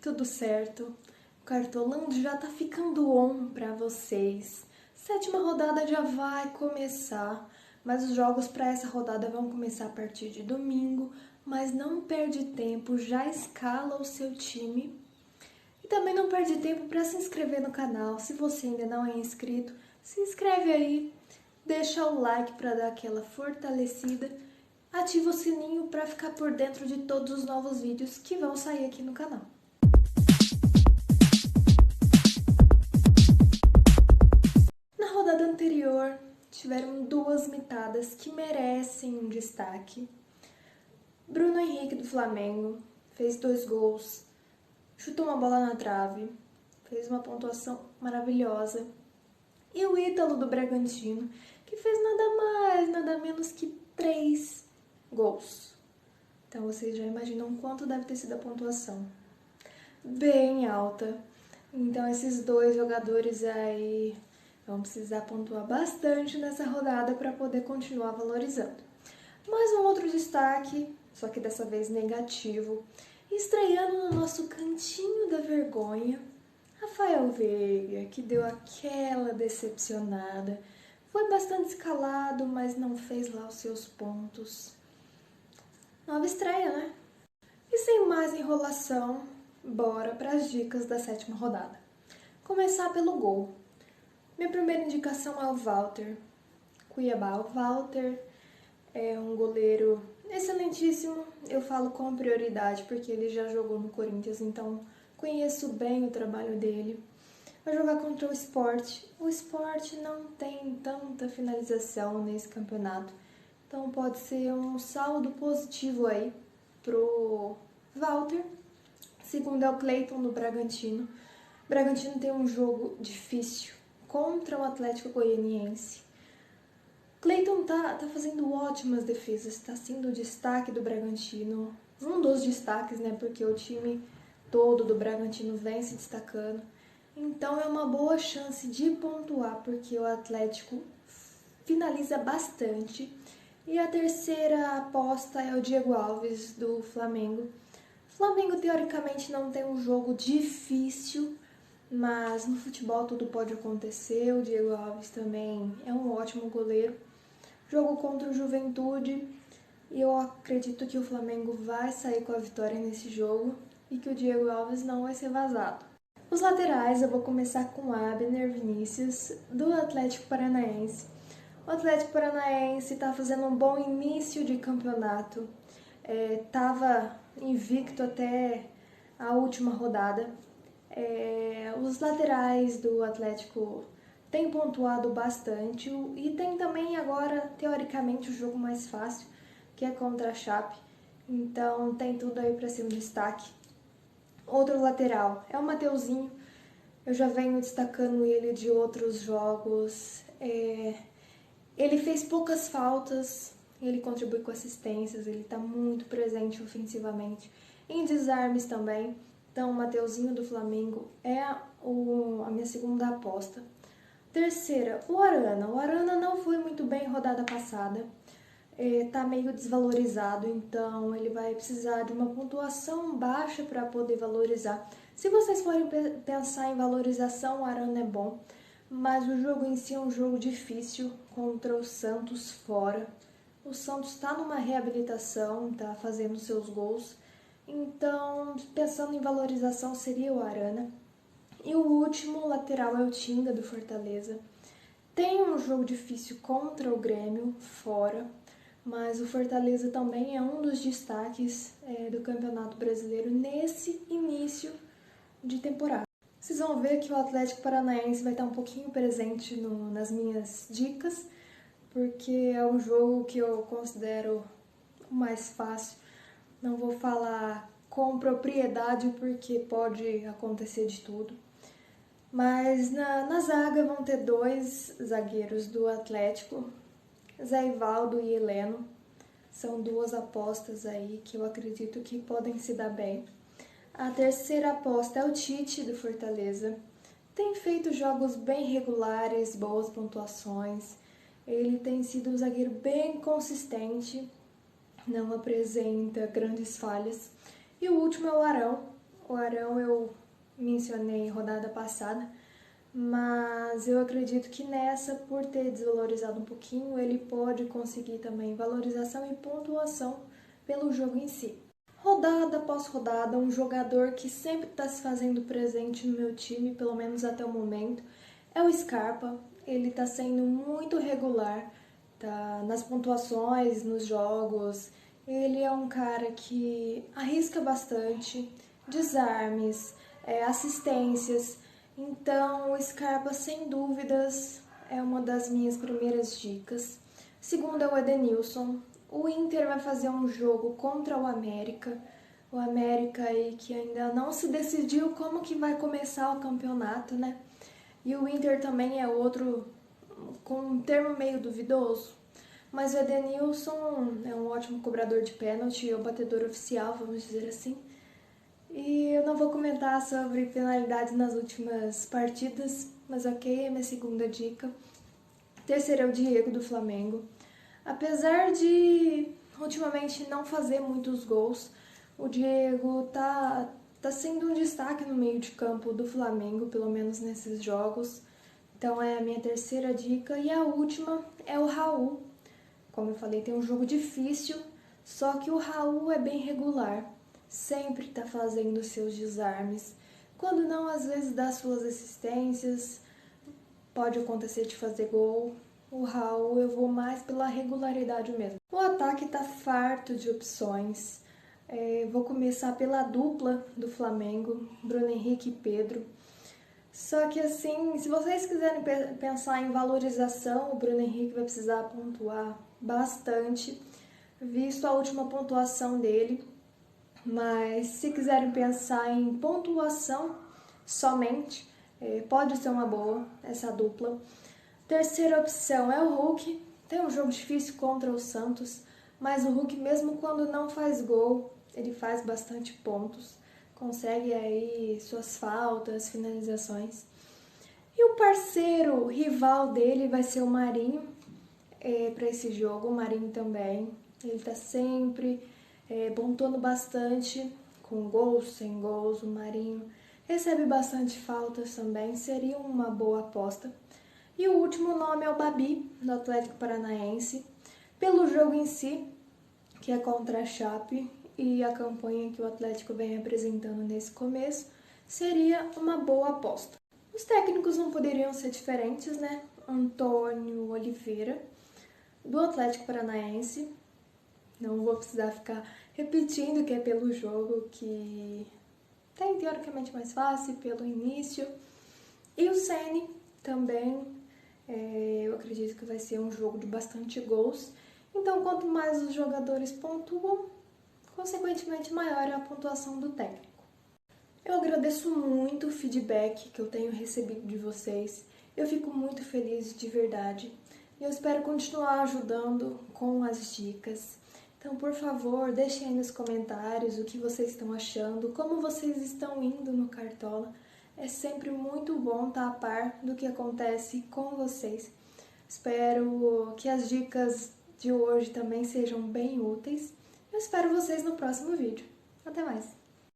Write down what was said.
tudo certo. O Cartolando já tá ficando on pra vocês. Sétima rodada já vai começar, mas os jogos para essa rodada vão começar a partir de domingo. Mas não perde tempo, já escala o seu time. E também não perde tempo para se inscrever no canal. Se você ainda não é inscrito, se inscreve aí, deixa o like para dar aquela fortalecida, ativa o sininho para ficar por dentro de todos os novos vídeos que vão sair aqui no canal. Na rodada anterior, tiveram duas mitadas que merecem um destaque. Bruno Henrique do Flamengo fez 2 gols, chutou uma bola na trave, fez uma pontuação maravilhosa. E o Ítalo do Bragantino, que fez nada mais, nada menos que 3 gols. Então vocês já imaginam quanto deve ter sido a pontuação. Bem alta. Então esses dois jogadores aí vão precisar pontuar bastante nessa rodada para poder continuar valorizando. Mais um outro destaque, só que dessa vez negativo, estreando no nosso cantinho da vergonha, Rafael Veiga, que deu aquela decepcionada. Foi bastante escalado, mas não fez lá os seus pontos. Nova estreia, né? E sem mais enrolação, bora para as dicas da sétima rodada. Começar pelo gol. Minha primeira indicação é o Walter. Cuiabá. O Walter é um goleiro excelentíssimo. Eu falo com prioridade porque ele já jogou no Corinthians, então conheço bem o trabalho dele. Vai jogar contra o Sport. O Sport não tem tanta finalização nesse campeonato, então pode ser um saldo positivo aí pro Walter. Segundo é o Cleiton do Bragantino. O Bragantino tem um jogo difícil contra o Atlético Goianiense. Cleiton tá fazendo ótimas defesas, está sendo o destaque do Bragantino. Um dos destaques, né? Porque o time todo do Bragantino vem se destacando. Então é uma boa chance de pontuar, porque o Atlético finaliza bastante. E a terceira aposta é o Diego Alves, do Flamengo. O Flamengo, teoricamente, não tem um jogo difícil, mas no futebol tudo pode acontecer. O Diego Alves também é um ótimo goleiro. Jogo contra o Juventude, e eu acredito que o Flamengo vai sair com a vitória nesse jogo e que o Diego Alves não vai ser vazado. Os laterais, eu vou começar com Abner Vinícius, do Atlético Paranaense. O Atlético Paranaense está fazendo um bom início de campeonato. Estava invicto até a última rodada. Os laterais do Atlético têm pontuado bastante e tem também agora, teoricamente, o jogo mais fácil, que é contra a Chape. Então tem tudo aí para ser um destaque. Outro lateral é o Mateuzinho. Eu já venho destacando ele de outros jogos. Ele fez poucas faltas, ele contribui com assistências, ele está muito presente ofensivamente, em desarmes também. Então, o Mateuzinho do Flamengo é a minha segunda aposta. Terceira, o Arana. O Arana não foi muito bem rodada passada, tá meio desvalorizado, então ele vai precisar de uma pontuação baixa para poder valorizar. Se vocês forem pensar em valorização, o Arana é bom, mas o jogo em si é um jogo difícil contra o Santos fora. O Santos está numa reabilitação, está fazendo seus gols, então pensando em valorização seria o Arana. E o último lateral é o Tinga do Fortaleza. Tem um jogo difícil contra o Grêmio fora, mas o Fortaleza também é um dos destaques do Campeonato Brasileiro nesse início de temporada. Vocês vão ver que o Atlético Paranaense vai estar um pouquinho presente nas minhas dicas, porque é um jogo que eu considero o mais fácil. Não vou falar com propriedade porque pode acontecer de tudo. Mas na zaga vão ter 2 zagueiros do Atlético, Zé Ivaldo e Heleno. São 2 apostas aí que eu acredito que podem se dar bem. A terceira aposta é o Tite do Fortaleza. Tem feito jogos bem regulares, boas pontuações. Ele tem sido um zagueiro bem consistente, não apresenta grandes falhas. E o último é o Arão. O Arão eu mencionei rodada passada, mas eu acredito que nessa, por ter desvalorizado um pouquinho, ele pode conseguir também valorização e pontuação pelo jogo em si. Rodada após rodada, um jogador que sempre está se fazendo presente no meu time, pelo menos até o momento, é o Scarpa. Ele está sendo muito regular, tá, nas pontuações, nos jogos. Ele é um cara que arrisca bastante, desarmes, assistências. Então, o Scarpa, sem dúvidas, é uma das minhas primeiras dicas. Segundo é o Edenilson. O Inter vai fazer um jogo contra o América. O América aí que ainda não se decidiu como que vai começar o campeonato, né? E o Inter também é outro com um termo meio duvidoso. Mas o Edenilson é um ótimo cobrador de pênalti, é o batedor oficial, vamos dizer assim. E eu não vou comentar sobre penalidades nas últimas partidas, mas ok, é minha segunda dica. Terceiro é o Diego do Flamengo. Apesar de ultimamente não fazer muitos gols, o Diego tá sendo um destaque no meio de campo do Flamengo, pelo menos nesses jogos. Então é a minha terceira dica. E a última é o Raul. Como eu falei, tem um jogo difícil, só que o Raul é bem regular. Sempre tá fazendo seus desarmes. Quando não, às vezes dá suas assistências. Pode acontecer de fazer gol. O Raul eu vou mais pela regularidade mesmo. O ataque tá farto de opções. Vou começar pela dupla do Flamengo, Bruno Henrique e Pedro. Só que assim, se vocês quiserem pensar em valorização, o Bruno Henrique vai precisar pontuar bastante, visto a última pontuação dele. Mas se quiserem pensar em pontuação somente, pode ser uma boa essa dupla. Terceira opção é o Hulk. Tem um jogo difícil contra o Santos, mas o Hulk, mesmo quando não faz gol, ele faz bastante pontos. Consegue aí suas faltas, finalizações. E o parceiro, o rival dele vai ser o Marinho para esse jogo. O Marinho também. Ele tá sempre pontuando bastante, com gols, sem gols. O Marinho recebe bastante faltas também. Seria uma boa aposta. E o último nome é o Babi, do Atlético Paranaense, pelo jogo em si, que é contra a Chape, e a campanha que o Atlético vem apresentando nesse começo, seria uma boa aposta. Os técnicos não poderiam ser diferentes, né? Antônio Oliveira, do Atlético Paranaense. Não vou precisar ficar repetindo que é pelo jogo, que tem teoricamente mais fácil, pelo início. E o Ceni também. Eu acredito que vai ser um jogo de bastante gols. Então, quanto mais os jogadores pontuam, consequentemente maior é a pontuação do técnico. Eu agradeço muito o feedback que eu tenho recebido de vocês. Eu fico muito feliz de verdade. E eu espero continuar ajudando com as dicas. Então, por favor, deixem aí nos comentários o que vocês estão achando, como vocês estão indo no Cartola. É sempre muito bom estar a par do que acontece com vocês. Espero que as dicas de hoje também sejam bem úteis. Eu espero vocês no próximo vídeo. Até mais!